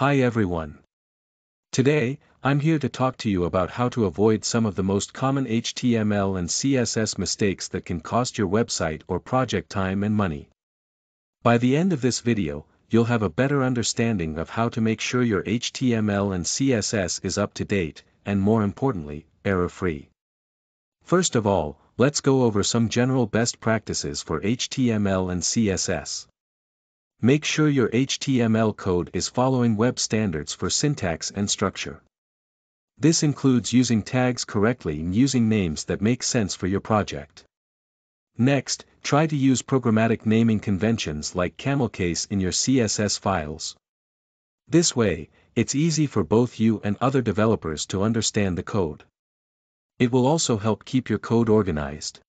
Hi everyone. Today, I'm here to talk to you about how to avoid some of the most common HTML and CSS mistakes that can cost your website or project time and money. By the end of this video, you'll have a better understanding of how to make sure your HTML and CSS is up to date, and more importantly, error-free. First of all, let's go over some general best practices for HTML and CSS. Make sure your HTML code is following web standards for syntax and structure. This includes using tags correctly and using names that make sense for your project. Next, try to use programmatic naming conventions like CamelCase in your CSS files. This way, it's easy for both you and other developers to understand the code. It will also help keep your code organized.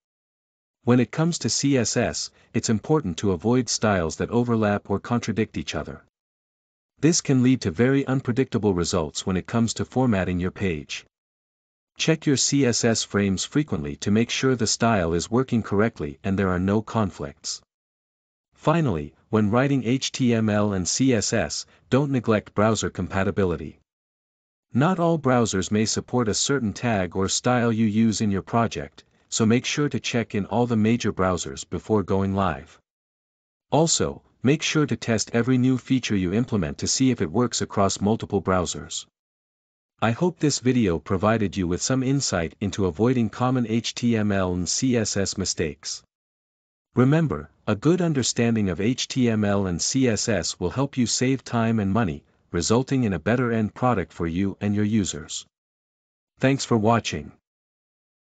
When it comes to CSS, it's important to avoid styles that overlap or contradict each other. This can lead to very unpredictable results when it comes to formatting your page. Check your CSS frames frequently to make sure the style is working correctly and there are no conflicts. Finally, when writing HTML and CSS, don't neglect browser compatibility. Not all browsers may support a certain tag or style you use in your project, so make sure to check in all the major browsers before going live. Also, make sure to test every new feature you implement to see if it works across multiple browsers. I hope this video provided you with some insight into avoiding common HTML and CSS mistakes. Remember, a good understanding of HTML and CSS will help you save time and money, resulting in a better end product for you and your users. Thanks for watching.